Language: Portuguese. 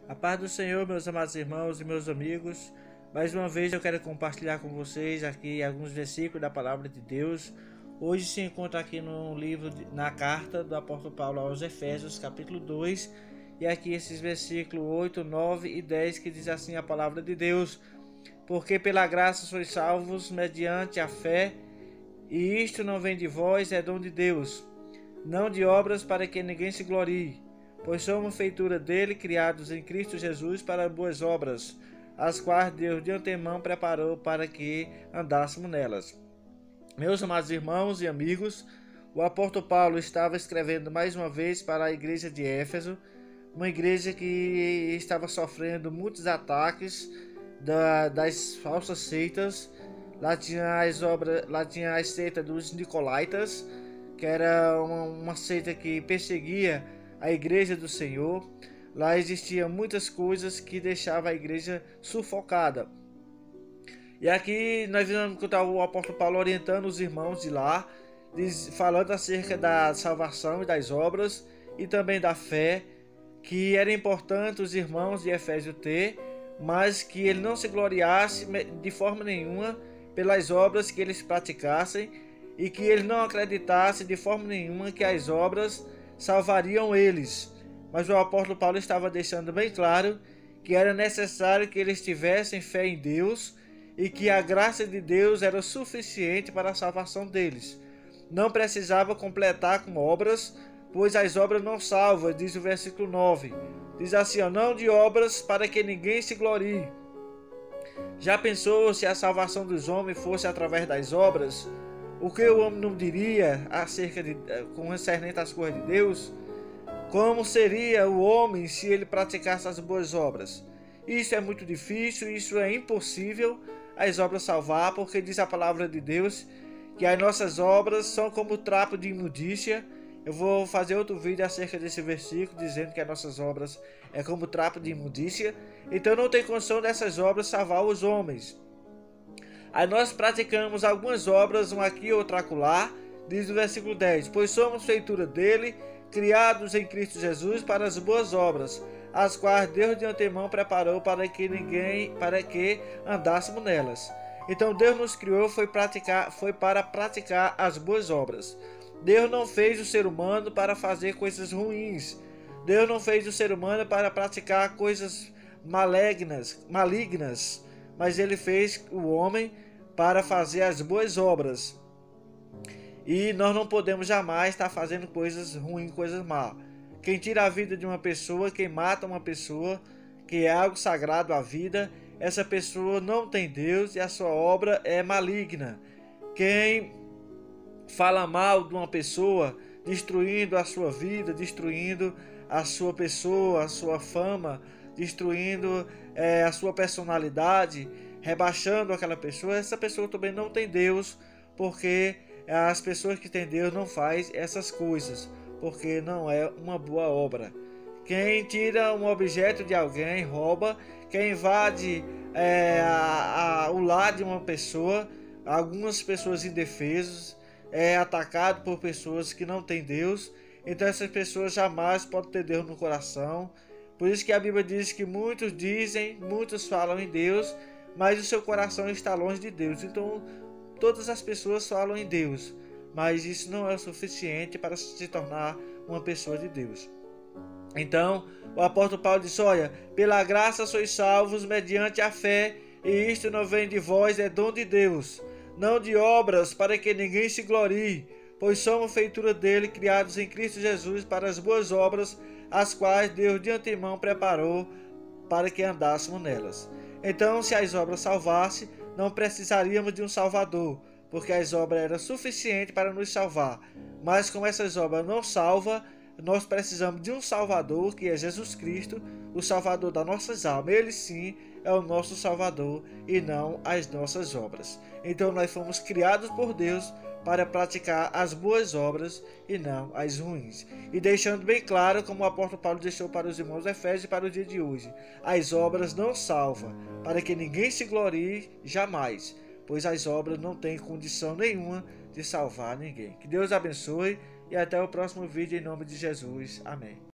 A paz do Senhor, meus amados irmãos e meus amigos. Mais uma vez eu quero compartilhar com vocês aqui alguns versículos da palavra de Deus. Hoje se encontra aqui no livro, na carta do apóstolo Paulo aos Efésios, capítulo 2. E aqui esses versículos 8, 9 e 10 que diz assim a palavra de Deus: Porque pela graça sois salvos mediante a fé, e isto não vem de vós, é dom de Deus, não de obras para que ninguém se glorie. Pois somos feitura dele, criados em Cristo Jesus para boas obras, as quais Deus de antemão preparou para que andássemos nelas. Meus amados irmãos e amigos, o apóstolo Paulo estava escrevendo mais uma vez para a igreja de Éfeso, uma igreja que estava sofrendo muitos ataques das falsas seitas. Lá tinha a seita dos Nicolaítas, que era uma seita que perseguia a igreja do Senhor. Lá existiam muitas coisas que deixavam a igreja sufocada. E aqui nós vamos encontrar o apóstolo Paulo orientando os irmãos de lá, falando acerca da salvação e das obras, e também da fé, que era importante os irmãos de Efésio ter, mas que ele não se gloriasse de forma nenhuma pelas obras que eles praticassem, e que ele não acreditasse de forma nenhuma que as obras salvariam eles. Mas o apóstolo Paulo estava deixando bem claro que era necessário que eles tivessem fé em Deus e que a graça de Deus era suficiente para a salvação deles. Não precisava completar com obras, pois as obras não salvam, diz o versículo 9. Diz assim: não de obras para que ninguém se glorie. Já pensou se a salvação dos homens fosse através das obras? O que o homem não diria acerca concernente às coisas de Deus? Como seria o homem se ele praticasse as boas obras? Isso é muito difícil, isso é impossível as obras salvar, porque diz a palavra de Deus que as nossas obras são como trapo de imundícia. Eu vou fazer outro vídeo acerca desse versículo, dizendo que as nossas obras é como trapo de imundícia. Então não tem condição dessas obras salvar os homens. Aí nós praticamos algumas obras, uma aqui, outra acolá, diz o versículo 10. Pois somos feitura dele, criados em Cristo Jesus para as boas obras, as quais Deus de antemão preparou para que andássemos nelas. Então Deus nos criou foi para praticar as boas obras. Deus não fez o ser humano para fazer coisas ruins. Deus não fez o ser humano para praticar coisas malignas, mas ele fez o homem para fazer as boas obras. E nós não podemos jamais estar fazendo coisas ruins, coisas más. Quem tira a vida de uma pessoa, quem mata uma pessoa, que é algo sagrado à vida, essa pessoa não tem Deus e a sua obra é maligna. Quem fala mal de uma pessoa, destruindo a sua vida, destruindo a sua pessoa, a sua fama, destruindo a sua personalidade, rebaixando aquela pessoa, essa pessoa também não tem Deus, porque as pessoas que têm Deus não fazem essas coisas, porque não é uma boa obra. Quem tira um objeto de alguém, rouba, quem invade o lar de uma pessoa, algumas pessoas indefesas, é atacado por pessoas que não têm Deus, então essas pessoas jamais podem ter Deus no coração. Por isso que a Bíblia diz que muitos falam em Deus, mas o seu coração está longe de Deus. Então todas as pessoas falam em Deus, mas isso não é o suficiente para se tornar uma pessoa de Deus. Então o apóstolo Paulo diz: olha, pela graça sois salvos mediante a fé, e isto não vem de vós, é dom de Deus, não de obras para que ninguém se glorie, pois somos feitura dele, criados em Cristo Jesus para as boas obras, as quais Deus de antemão preparou para que andássemos nelas. Então, se as obras salvassem, não precisaríamos de um Salvador, porque as obras eram suficientes para nos salvar. Mas como essas obras não salvam, nós precisamos de um Salvador, que é Jesus Cristo, o Salvador das nossas almas. Ele sim é o nosso Salvador e não as nossas obras. Então nós fomos criados por Deus para praticar as boas obras e não as ruins. E deixando bem claro, como o apóstolo Paulo deixou para os irmãos de Efésios e para o dia de hoje, as obras não salvam, para que ninguém se glorie jamais, pois as obras não têm condição nenhuma de salvar ninguém. Que Deus abençoe e até o próximo vídeo em nome de Jesus. Amém.